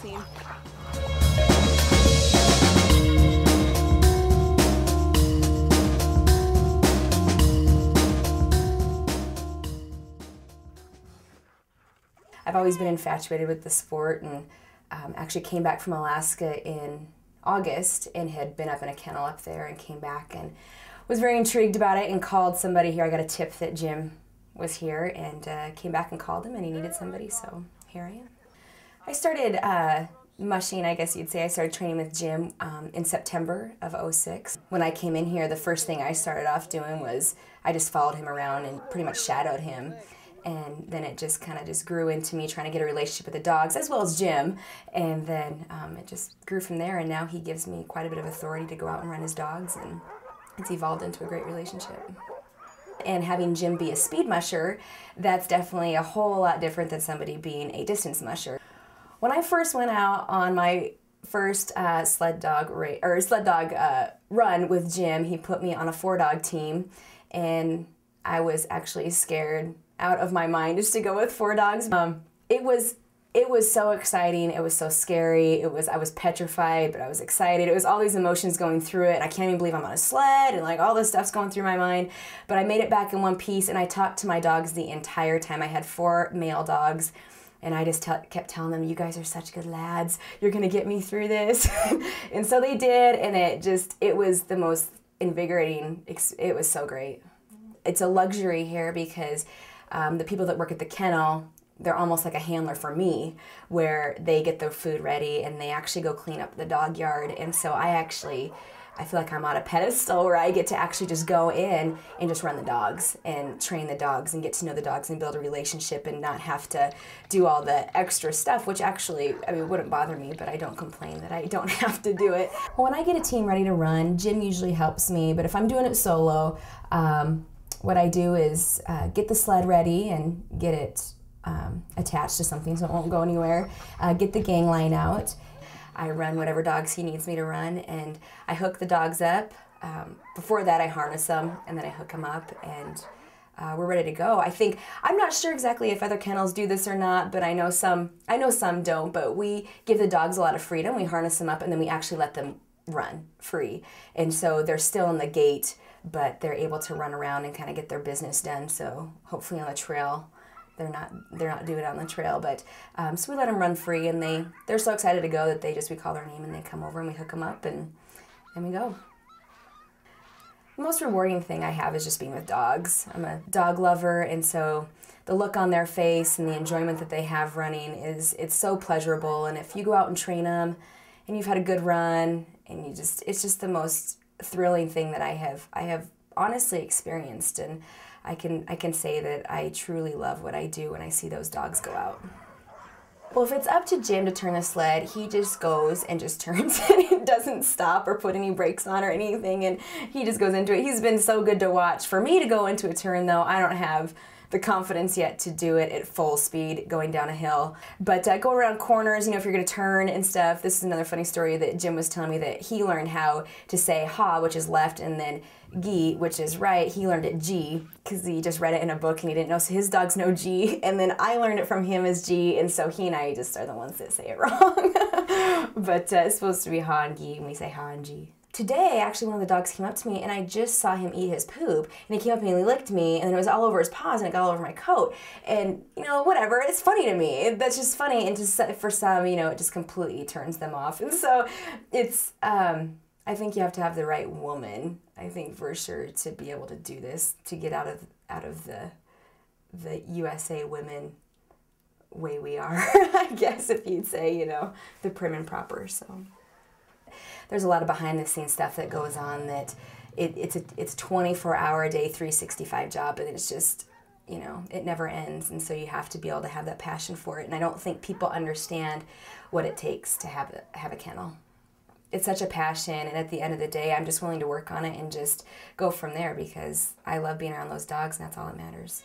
scene. I've always been infatuated with the sport, and actually came back from Alaska in August and had been up in a kennel up there, and came back and was very intrigued about it and called somebody here. I got a tip that Jim was here, and came back and called him, and he needed somebody, so here I am. I started mushing, I guess you'd say. I started training with Jim in September of '06. When I came in here, the first thing I started off doing was I just followed him around and pretty much shadowed him. And then it just kind of just grew into me trying to get a relationship with the dogs, as well as Jim. And then it just grew from there, and now he gives me quite a bit of authority to go out and run his dogs, and it's evolved into a great relationship. And having Jim be a speed musher, that's definitely a whole lot different than somebody being a distance musher. When I first went out on my first sled dog run with Jim, he put me on a 4-dog team, and I was actually scared out of my mind just to go with 4 dogs. It was so exciting. It was so scary. I was petrified, but I was excited. It was all these emotions going through it, and I can't even believe I'm on a sled, and like all this stuff's going through my mind. But I made it back in one piece, and I talked to my dogs the entire time. I had 4 male dogs, and I just kept telling them, "You guys are such good lads. You're gonna get me through this." And so they did, and it was the most invigorating. It was so great. It's a luxury here because the people that work at the kennel, they're almost like a handler for me, where they get their food ready and they actually go clean up the dog yard. And so I feel like I'm on a pedestal where I get to actually just go in and just run the dogs and train the dogs and get to know the dogs and build a relationship and not have to do all the extra stuff, which actually, I mean, wouldn't bother me, but I don't complain that I don't have to do it. Well, when I get a team ready to run, Jim usually helps me, but if I'm doing it solo, what I do is get the sled ready and get it attached to something so it won't go anywhere, get the gang line out. I run whatever dogs he needs me to run, and I hook the dogs up. Before that, I harness them, and then I hook them up, and we're ready to go. I'm not sure exactly if other kennels do this or not, but I know some don't, but we give the dogs a lot of freedom. We harness them up, and then we actually let them run free. And so they're still in the gate, but they're able to run around and kind of get their business done. So hopefully on the trail, they're not doing it on the trail. But so we let them run free, and they're so excited to go that we call their name and they come over and we hook them up, and then we go. The most rewarding thing I have is just being with dogs. I'm a dog lover, and so the look on their face and the enjoyment that they have running it's so pleasurable. And if you go out and train them and you've had a good run, and it's just the most thrilling thing that I have honestly experienced, and I can say that I truly love what I do when I see those dogs go out. Well, if it's up to Jim to turn a sled, he just goes and just turns it. He doesn't stop or put any brakes on or anything, and he just goes into it. He's been so good to watch. For me to go into a turn, though, I don't have the confidence yet to do it at full speed going down a hill. But go around corners, if you're going to turn and stuff. This is another funny story that Jim was telling me, that he learned how to say ha, which is left, and then gi, which is right. He learned it G because he just read it in a book and he didn't know, so his dogs know G, and then I learned it from him as G, and so he and I just are the ones that say it wrong. But it's supposed to be ha and gi, and we say ha and G. Today, actually, one of the dogs came up to me, and I just saw him eat his poop, and he came up and he licked me, and it was all over his paws, and it got all over my coat, and, whatever, it's funny to me. That's just funny, and for some, it just completely turns them off, and so it's, I think you have to have the right woman, I think, for sure, to be able to do this, to get out of the USA women way we are, I guess, if you'd say, the prim and proper, so. There's a lot of behind-the-scenes stuff that goes on that it's 24-hour a day, 365 job, and it's just, it never ends, and so you have to be able to have that passion for it, and I don't think people understand what it takes to have a kennel. It's such a passion, and at the end of the day, I'm just willing to work on it and just go from there, because I love being around those dogs, and that's all that matters.